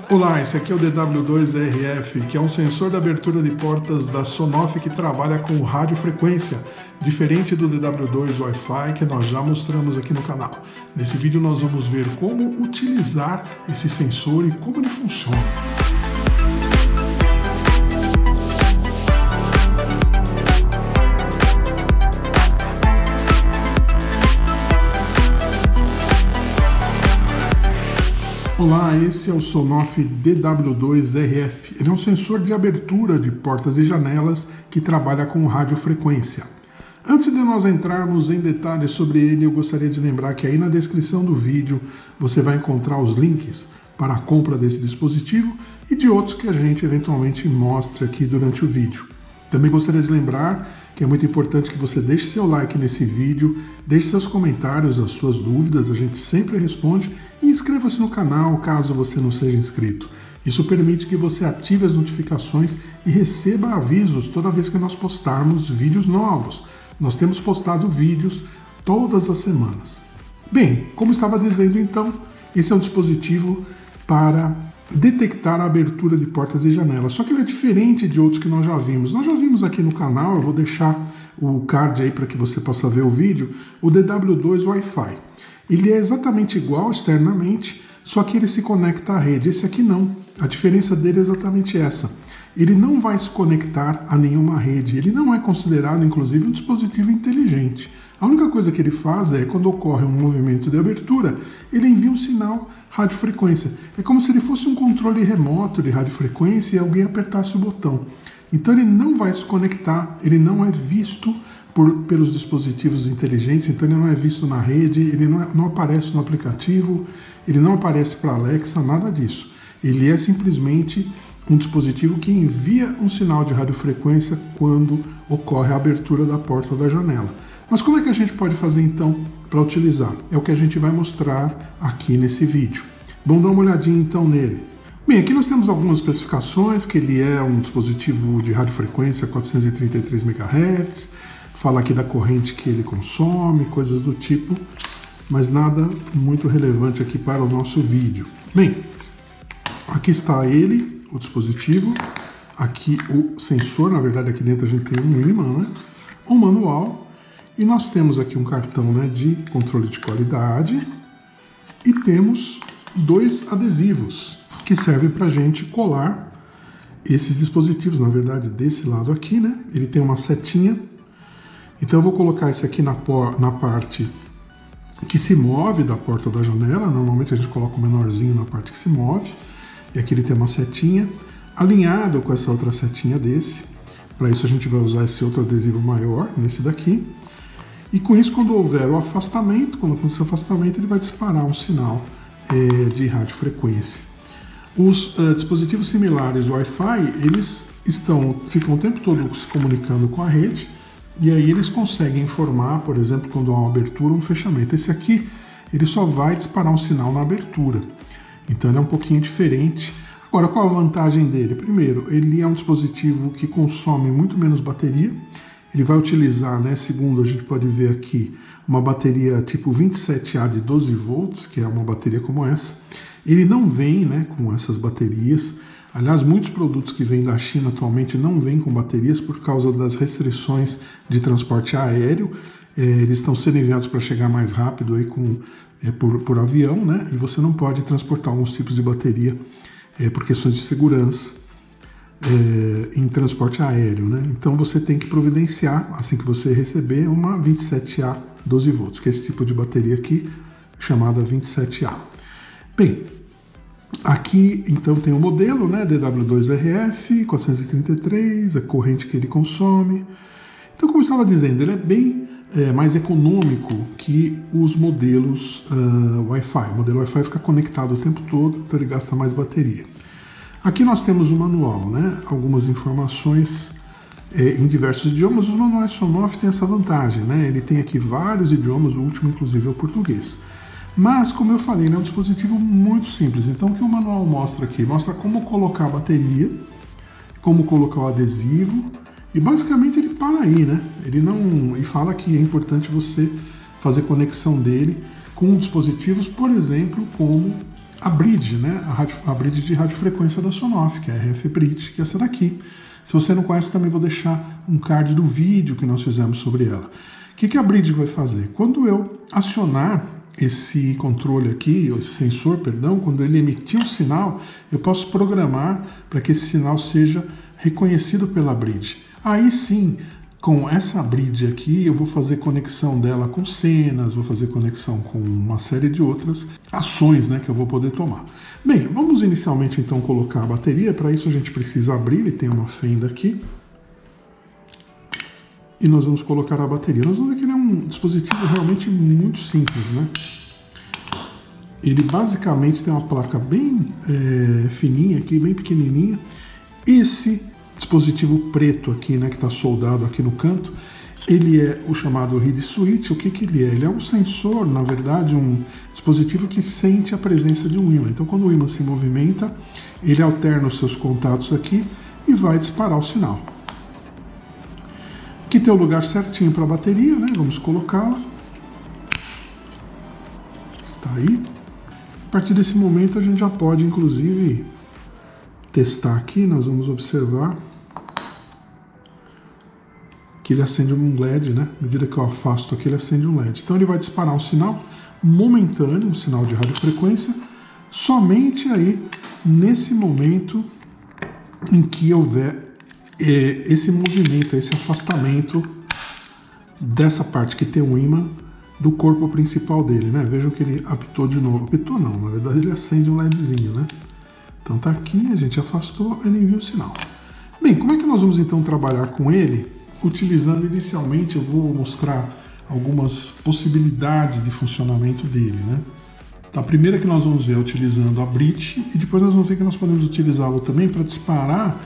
Olá, esse aqui é o DW2RF, que é um sensor de abertura de portas da Sonoff que trabalha com radiofrequência, diferente do DW2 Wi-Fi que nós já mostramos aqui no canal. Nesse vídeo nós vamos ver como utilizar esse sensor e como ele funciona. Olá, esse é o Sonoff DW2RF. Ele é um sensor de abertura de portas e janelas que trabalha com radiofrequência. Antes de nós entrarmos em detalhes sobre ele, eu gostaria de lembrar que aí na descrição do vídeo você vai encontrar os links para a compra desse dispositivo e de outros que a gente eventualmente mostra aqui durante o vídeo. Também gostaria de lembrar que é muito importante que você deixe seu like nesse vídeo, deixe seus comentários, as suas dúvidas, a gente sempre responde, e inscreva-se no canal caso você não seja inscrito. Isso permite que você ative as notificações e receba avisos toda vez que nós postarmos vídeos novos. Nós temos postado vídeos todas as semanas. Bem, como estava dizendo então, esse é um dispositivo para detectar a abertura de portas e janelas, só que ele é diferente de outros que nós já vimos. Nós já vimos aqui no canal, eu vou deixar o card aí para que você possa ver o vídeo, o DW2 Wi-Fi. Ele é exatamente igual externamente, só que ele se conecta à rede. Esse aqui não. A diferença dele é exatamente essa. Ele não vai se conectar a nenhuma rede. Ele não é considerado, inclusive, um dispositivo inteligente. A única coisa que ele faz é, quando ocorre um movimento de abertura, ele envia um sinal radiofrequência. É como se ele fosse um controle remoto de radiofrequência e alguém apertasse o botão. Então ele não vai se conectar, ele não é visto pelos dispositivos inteligentes, então ele não é visto na rede, ele não aparece no aplicativo, ele não aparece para Alexa, nada disso. Ele é simplesmente um dispositivo que envia um sinal de radiofrequência quando ocorre a abertura da porta ou da janela. Mas como é que a gente pode fazer então para utilizar? É o que a gente vai mostrar aqui nesse vídeo. Vamos dar uma olhadinha então nele. Bem, aqui nós temos algumas especificações, que ele é um dispositivo de radiofrequência 433 MHz, fala aqui da corrente que ele consome, coisas do tipo, mas nada muito relevante aqui para o nosso vídeo. Bem, aqui está ele, o dispositivo, aqui o sensor, na verdade aqui dentro a gente tem um ímã, né? Um manual, e nós temos aqui um cartão, né, de controle de qualidade e temos dois adesivos que servem para a gente colar esses dispositivos, na verdade desse lado aqui, né? Ele tem uma setinha. Então eu vou colocar esse aqui na parte que se move da porta da janela. Normalmente a gente coloca o menorzinho na parte que se move. E aqui ele tem uma setinha alinhado com essa outra setinha desse. Para isso a gente vai usar esse outro adesivo maior, nesse daqui. E com isso, quando houver o afastamento, quando acontecer o afastamento, ele vai disparar um sinal de radiofrequência. Os dispositivos similares Wi-Fi, eles ficam o tempo todo se comunicando com a rede, e aí eles conseguem informar, por exemplo, quando há uma abertura ou um fechamento. Esse aqui, ele só vai disparar um sinal na abertura. Então ele é um pouquinho diferente. Agora, qual a vantagem dele? Primeiro, ele é um dispositivo que consome muito menos bateria. Ele vai utilizar, né, segundo a gente pode ver aqui, uma bateria tipo 27A de 12 volts, que é uma bateria como essa. Ele não vem, né, com essas baterias. Aliás, muitos produtos que vêm da China atualmente não vêm com baterias por causa das restrições de transporte aéreo. Eles estão sendo enviados para chegar mais rápido aí por avião, né? E você não pode transportar alguns tipos de bateria por questões de segurança em transporte aéreo, né? Então você tem que providenciar, assim que você receber, uma 27A 12 volts, que é esse tipo de bateria aqui, chamada 27A. Bem, aqui então tem o modelo, né, DW2RF 433, a corrente que ele consome. Então, como eu estava dizendo, ele é bem mais econômico que os modelos Wi-Fi. O modelo Wi-Fi fica conectado o tempo todo, então ele gasta mais bateria. Aqui nós temos o manual, né, algumas informações em diversos idiomas. Os manuais Sonoff têm essa vantagem, né? Ele tem aqui vários idiomas, o último inclusive é o português. Mas, como eu falei, é um dispositivo muito simples. Então o que o manual mostra aqui? Mostra como colocar a bateria, como colocar o adesivo E basicamente ele para aí, né? Ele não. E fala que é importante você fazer conexão dele com dispositivos, por exemplo, como a bridge, né? A bridge de radiofrequência da Sonoff, que é a RF Bridge, que é essa daqui. Se você não conhece, também vou deixar um card do vídeo que nós fizemos sobre ela. O que a bridge vai fazer? Quando eu acionar esse controle aqui, esse sensor, perdão, quando ele emitir um sinal, eu posso programar para que esse sinal seja reconhecido pela bridge. Aí sim, com essa bridge aqui, eu vou fazer conexão dela com cenas, vou fazer conexão com uma série de outras ações, né, que eu vou poder tomar. Bem, vamos inicialmente então colocar a bateria. Para isso a gente precisa abrir, ele tem uma fenda aqui. E nós vamos colocar a bateria. Nós vamos ver que ele é um dispositivo realmente muito simples, né? Ele basicamente tem uma placa bem fininha aqui, bem pequenininha. Esse dispositivo preto aqui, né, que está soldado aqui no canto, ele é o chamado reed switch. O que ele é? Ele é um sensor, na verdade, um dispositivo que sente a presença de um ímã. Então, quando o ímã se movimenta, ele alterna os seus contatos aqui e vai disparar o sinal. Aqui tem o lugar certinho para a bateria, né? Vamos colocá-la. Está aí. A partir desse momento a gente já pode, inclusive, testar aqui. Nós vamos observar que ele acende um LED, né? À medida que eu afasto aqui, ele acende um LED. Então ele vai disparar um sinal momentâneo, um sinal de radiofrequência, somente aí nesse momento em que houver esse movimento, esse afastamento dessa parte que tem um ímã do corpo principal dele, né? Vejam que ele apitou de novo. Apitou não, na verdade ele acende um LEDzinho, né? Então tá aqui, a gente afastou, ele envia o sinal. Bem, como é que nós vamos então trabalhar com ele? Utilizando inicialmente, eu vou mostrar algumas possibilidades de funcionamento dele, né? Então, a primeira que nós vamos ver é utilizando a bridge, e depois nós vamos ver que nós podemos utilizá-lo também para disparar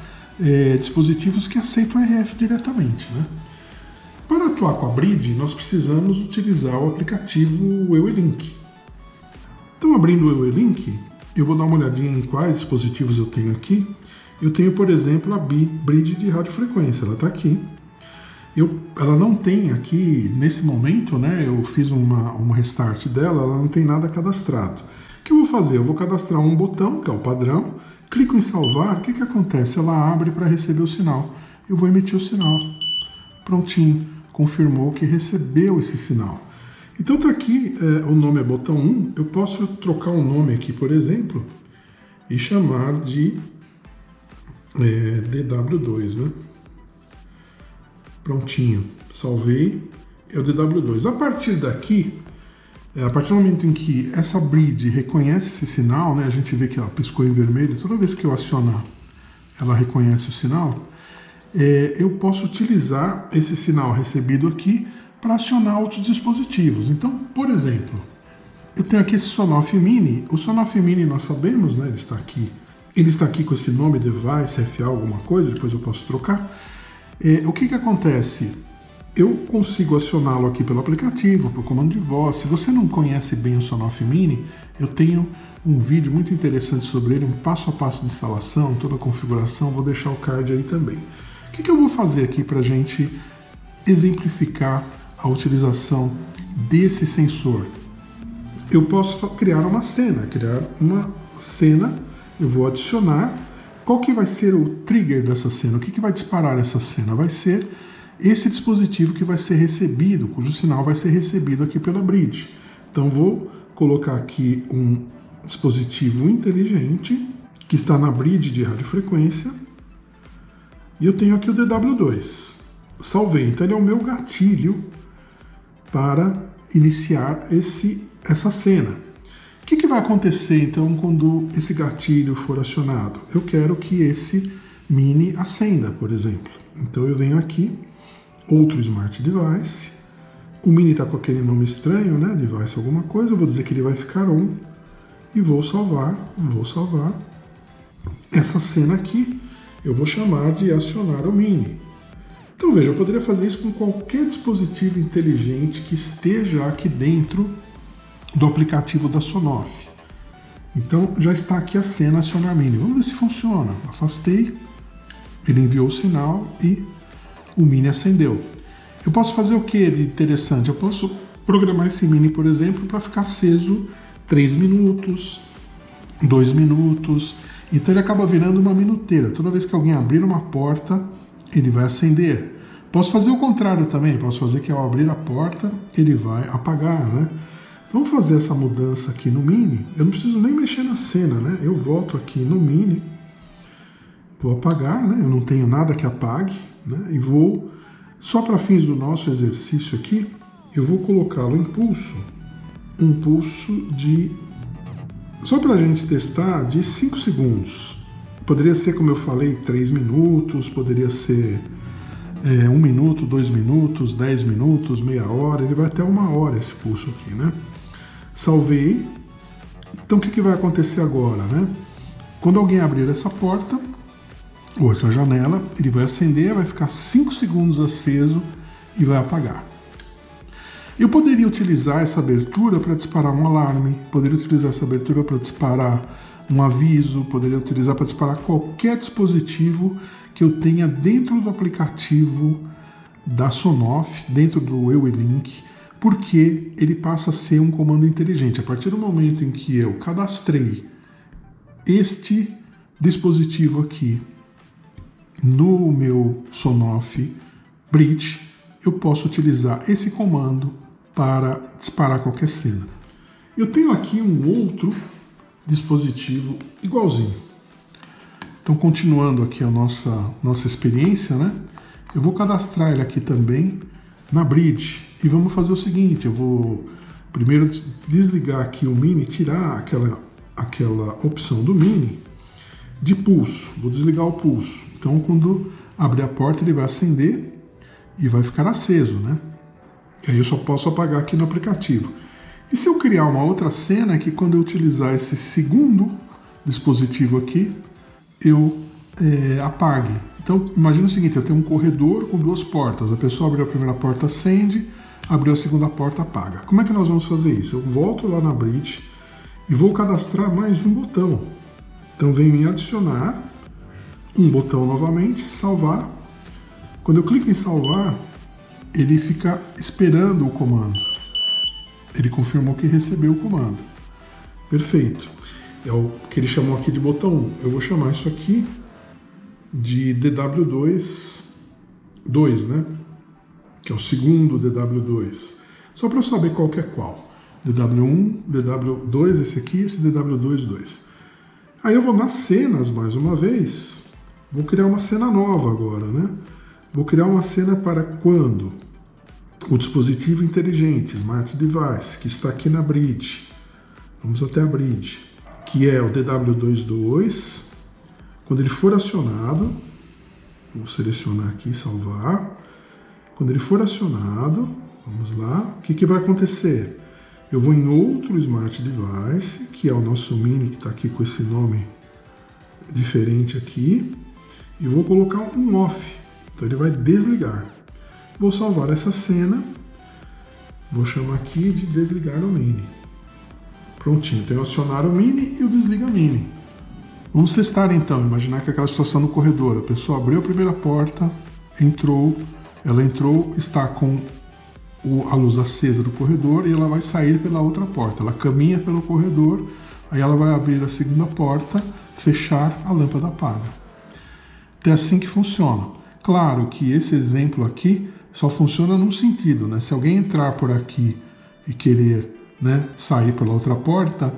dispositivos que aceitam RF diretamente, né? Para atuar com a bridge, nós precisamos utilizar o aplicativo EUELink. Então, abrindo o EUELink, eu vou dar uma olhadinha em quais dispositivos eu tenho aqui. Eu tenho, por exemplo, a bridge de radiofrequência, ela está aqui. Ela não tem aqui, nesse momento, né, eu fiz uma restart dela, ela não tem nada cadastrado. O que eu vou fazer? Eu vou cadastrar um botão, que é o padrão, clico em salvar, o que acontece? Ela abre para receber o sinal. Eu vou emitir o sinal. Prontinho, confirmou que recebeu esse sinal. Então tá aqui, o nome é botão 1, eu posso trocar um nome aqui, por exemplo, e chamar de DW2, né? Prontinho, salvei, é o DW2. A partir daqui, a partir do momento em que essa bridge reconhece esse sinal, né, a gente vê que ela piscou em vermelho, toda vez que eu acionar, ela reconhece o sinal, eu posso utilizar esse sinal recebido aqui para acionar outros dispositivos. Então, por exemplo, eu tenho aqui esse Sonoff Mini. O Sonoff Mini nós sabemos, né, ele está aqui com esse nome, device, FA, alguma coisa, depois eu posso trocar. O que acontece? Eu consigo acioná-lo aqui pelo aplicativo, por comando de voz. Se você não conhece bem o Sonoff Mini, eu tenho um vídeo muito interessante sobre ele, um passo a passo de instalação, toda a configuração, vou deixar o card aí também. O que eu vou fazer aqui para a gente exemplificar a utilização desse sensor? Eu posso criar uma cena, eu vou adicionar. Qual que vai ser o trigger dessa cena? O que vai disparar essa cena? Vai ser esse dispositivo que vai ser recebido, cujo sinal vai ser recebido aqui pela bridge. Então vou colocar aqui um dispositivo inteligente que está na bridge de radiofrequência e eu tenho aqui o DW2. Salvei, então ele é o meu gatilho para iniciar essa cena. O que vai acontecer então quando esse gatilho for acionado? Eu quero que esse Mini acenda, por exemplo. Então eu venho aqui, outro Smart Device. O Mini está com aquele nome estranho, né? Device alguma coisa. Eu vou dizer que ele vai ficar on e vou salvar. Essa cena aqui eu vou chamar de acionar o Mini. Então veja, eu poderia fazer isso com qualquer dispositivo inteligente que esteja aqui dentro do aplicativo da Sonoff. Então já está aqui a cena acionar Mini. Vamos ver se funciona. Afastei, ele enviou o sinal e o Mini acendeu. Eu posso fazer o que de interessante? Eu posso programar esse Mini, por exemplo, para ficar aceso 3 minutos, 2 minutos. Então ele acaba virando uma minuteira. Toda vez que alguém abrir uma porta, ele vai acender. Posso fazer o contrário também. Posso fazer que ao abrir a porta, ele vai apagar, né? Vamos fazer essa mudança aqui no Mini. Eu não preciso nem mexer na cena, né? Eu volto aqui no Mini. Vou apagar, né? Eu não tenho nada que apague, né? E vou, só para fins do nosso exercício aqui, eu vou colocá-lo em pulso. Um pulso de, só para a gente testar, de 5 segundos. Poderia ser, como eu falei, 3 minutos, poderia ser 1 minuto, 2 minutos, 10 minutos, meia hora, ele vai até 1 hora esse pulso aqui, né? Salvei. Então o que vai acontecer agora, né? Quando alguém abrir essa porta, ou essa janela, ele vai acender, vai ficar 5 segundos aceso e vai apagar. Eu poderia utilizar essa abertura para disparar um alarme, poderia utilizar essa abertura para disparar um aviso, poderia utilizar para disparar qualquer dispositivo que eu tenha dentro do aplicativo da Sonoff, dentro do EUE-Link, porque ele passa a ser um comando inteligente. A partir do momento em que eu cadastrei este dispositivo aqui no meu Sonoff Bridge, eu posso utilizar esse comando para disparar qualquer cena. Eu tenho aqui um outro dispositivo igualzinho. Então, continuando aqui a nossa experiência, né? Eu vou cadastrar ele aqui também na Bridge. E vamos fazer o seguinte, eu vou primeiro desligar aqui o Mini, tirar aquela opção do Mini de pulso. Vou desligar o pulso. Então, quando abrir a porta, ele vai acender e vai ficar aceso, né? E aí eu só posso apagar aqui no aplicativo. E se eu criar uma outra cena que quando eu utilizar esse segundo dispositivo aqui, eu apague. Então, imagina o seguinte, eu tenho um corredor com 2 portas. A pessoa abriu a primeira porta, acende, abriu a segunda porta, apaga. Como é que nós vamos fazer isso? Eu volto lá na Bridge e vou cadastrar mais um botão. Então, venho em adicionar um botão novamente, salvar. Quando eu clico em salvar, ele fica esperando o comando. Ele confirmou que recebeu o comando. Perfeito. É o que ele chamou aqui de botão 1. Eu vou chamar isso aqui de DW2, né? Que é o segundo DW2. Só para eu saber qual que é qual. DW1, DW2, esse aqui, esse DW2, 2. Aí eu vou nas cenas, mais uma vez. Vou criar uma cena nova agora, né? Vou criar uma cena para quando o dispositivo inteligente, Smart Device, que está aqui na Bridge. Vamos até a Bridge. Que é o DW22, quando ele for acionado, vou selecionar aqui e salvar. Quando ele for acionado, vamos lá, o que vai acontecer? Eu vou em outro Smart Device, que é o nosso Mini, que está aqui com esse nome diferente aqui, e vou colocar um off, então ele vai desligar. Vou salvar essa cena, vou chamar aqui de desligar o Mini. Prontinho, tem o acionar o Mini e o desliga Mini. Vamos testar então, imaginar que aquela situação no corredor, a pessoa abriu a primeira porta, ela entrou, está com a luz acesa do corredor e ela vai sair pela outra porta. Ela caminha pelo corredor, aí ela vai abrir a segunda porta, fechar, a lâmpada apaga. É assim que funciona. Claro que esse exemplo aqui só funciona num sentido, né? Se alguém entrar por aqui e querer, né, sair pela outra porta,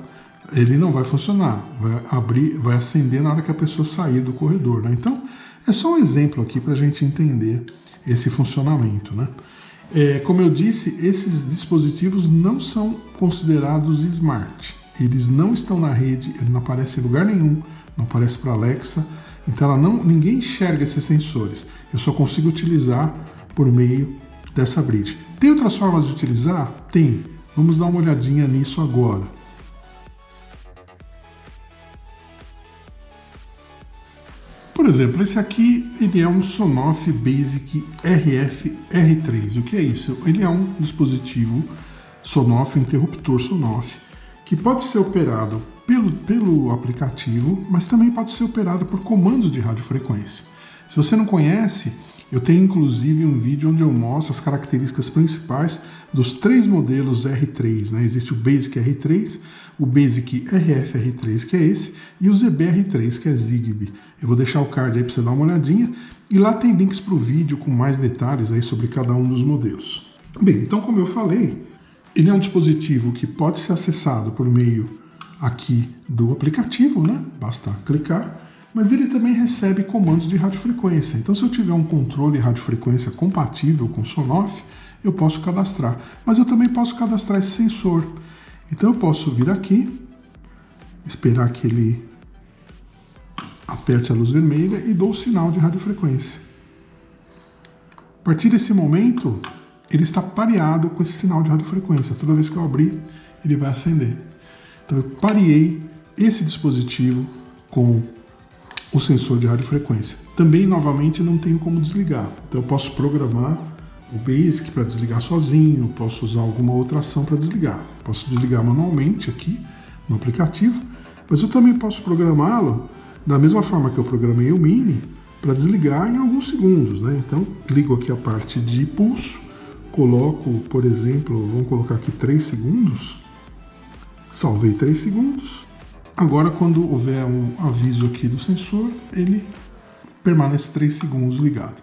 ele não vai funcionar, vai abrir, vai acender na hora que a pessoa sair do corredor, né? Então, é só um exemplo aqui para a gente entender esse funcionamento, né? Como eu disse, esses dispositivos não são considerados smart, eles não estão na rede, ele não aparece em lugar nenhum, não aparece para Alexa, então ninguém enxerga esses sensores, eu só consigo utilizar por meio dessa Bridge. Tem outras formas de utilizar? Tem. Vamos dar uma olhadinha nisso agora. Por exemplo, esse aqui ele é um Sonoff Basic RF R3. O que é isso? Ele é um dispositivo Sonoff, interruptor Sonoff, que pode ser operado pelo aplicativo, mas também pode ser operado por comandos de radiofrequência. Se você não conhece, Eu tenho inclusive um vídeo onde eu mostro as características principais dos 3 modelos R3, né? Existe o Basic R3, o Basic RF-R3, que é esse, e o ZB-R3, que é Zigbee. Eu vou deixar o card aí para você dar uma olhadinha, e lá tem links para o vídeo com mais detalhes aí sobre cada um dos modelos. Bem, então como eu falei, ele é um dispositivo que pode ser acessado por meio aqui do aplicativo, né? Basta clicar. Mas ele também recebe comandos de radiofrequência. Então, se eu tiver um controle radiofrequência compatível com Sonoff, eu posso cadastrar. Mas eu também posso cadastrar esse sensor. Então, eu posso vir aqui, esperar que ele aperte a luz vermelha e dou o sinal de radiofrequência. A partir desse momento, ele está pareado com esse sinal de radiofrequência. Toda vez que eu abrir, ele vai acender. Então, eu pareei esse dispositivo com o sensor de radiofrequência. Também, novamente, não tenho como desligar. Então, eu posso programar o Basic para desligar sozinho, posso usar alguma outra ação para desligar. Posso desligar manualmente aqui no aplicativo, mas eu também posso programá-lo da mesma forma que eu programei o Mini para desligar em alguns segundos, né? Então, ligo aqui a parte de pulso, coloco, por exemplo, vamos colocar aqui 3 segundos, salvei 3 segundos. Agora, quando houver um aviso aqui do sensor, ele permanece 3 segundos ligado.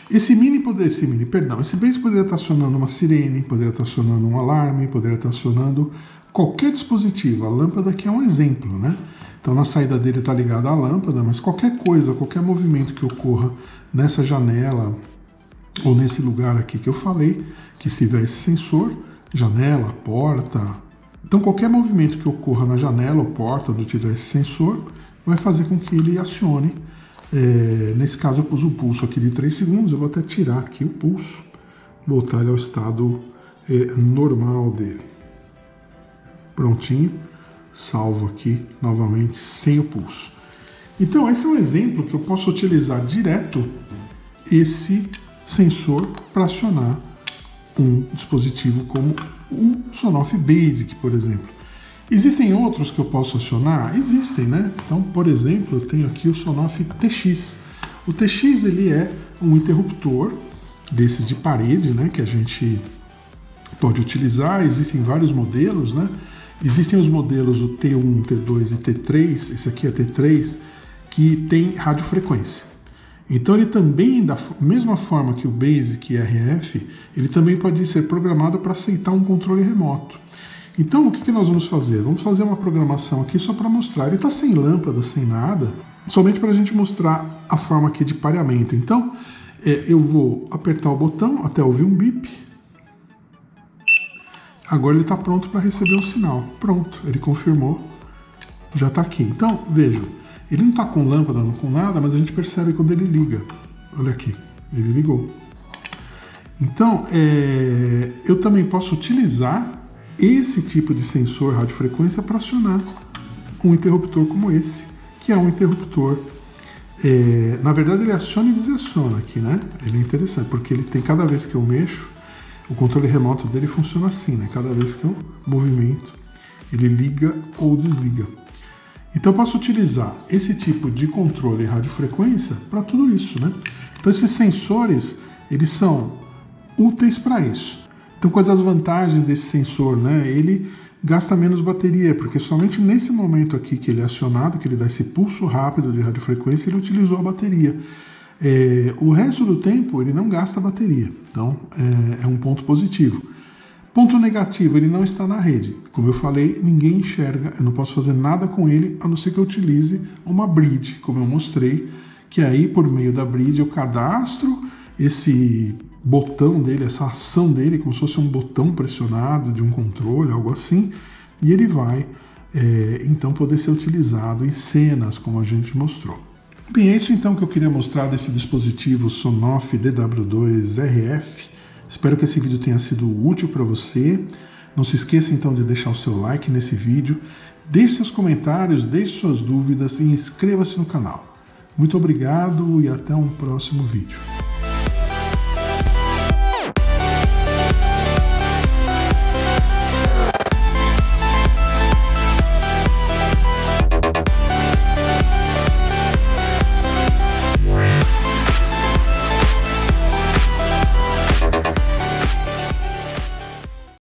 Esse Basic poderia estar acionando uma sirene, poderia estar acionando um alarme, poderia estar acionando qualquer dispositivo. A lâmpada aqui é um exemplo, né? Então, na saída dele está ligada a lâmpada, mas qualquer coisa, qualquer movimento que ocorra nessa janela ou nesse lugar aqui que eu falei, que estiver esse sensor, janela, porta. Então, qualquer movimento que ocorra na janela ou porta onde tiver esse sensor vai fazer com que ele acione. Nesse caso, eu pus o pulso aqui de 3 segundos. Eu vou até tirar aqui o pulso, voltar ele ao estado normal dele. Prontinho, salvo aqui novamente sem o pulso. Então, esse é um exemplo que eu posso utilizar direto esse sensor para acionar um dispositivo como o Sonoff Basic, por exemplo. Existem outros que eu posso acionar? Existem, né? Então, por exemplo, eu tenho aqui o Sonoff TX. O TX, ele é um interruptor desses de parede, né? Que a gente pode utilizar. Existem vários modelos, né? Existem os modelos o T1, T2 e T3. Esse aqui é T3, que tem radiofrequência. Então, ele também, da mesma forma que o Basic e RF, ele também pode ser programado para aceitar um controle remoto. Então, o que nós vamos fazer? Vamos fazer uma programação aqui só para mostrar. Ele está sem lâmpada, sem nada, somente para a gente mostrar a forma aqui de pareamento. Então, eu vou apertar o botão até ouvir um bip. Agora ele está pronto para receber o sinal. Pronto, ele confirmou, já está aqui. Então, vejam, ele não está com lâmpada, não com nada, mas a gente percebe quando ele liga. Olha aqui, ele ligou. Então, eu também posso utilizar esse tipo de sensor radiofrequência para acionar um interruptor como esse, que é um interruptor, na verdade ele aciona e desaciona aqui, né? Ele é interessante, porque ele tem, cada vez que eu mexo, o controle remoto dele funciona assim, né? Cada vez que eu movimento, ele liga ou desliga. Então eu posso utilizar esse tipo de controle radiofrequência para tudo isso, né? Então esses sensores, eles são úteis para isso. Então, quais as vantagens desse sensor, né? Ele gasta menos bateria, porque somente nesse momento aqui que ele é acionado, que ele dá esse pulso rápido de radiofrequência, ele utilizou a bateria. O resto do tempo ele não gasta bateria, então é um ponto positivo. Ponto negativo, ele não está na rede. Como eu falei, ninguém enxerga, eu não posso fazer nada com ele, a não ser que eu utilize uma bridge, como eu mostrei, que aí por meio da bridge eu cadastro esse botão dele, essa ação dele, como se fosse um botão pressionado de um controle, algo assim, e ele vai então poder ser utilizado em cenas, como a gente mostrou. Bem, é isso então que eu queria mostrar desse dispositivo Sonoff DW2RF. Espero que esse vídeo tenha sido útil para você. Não se esqueça então de deixar o seu like nesse vídeo, deixe seus comentários, deixe suas dúvidas e inscreva-se no canal. Muito obrigado e até um próximo vídeo.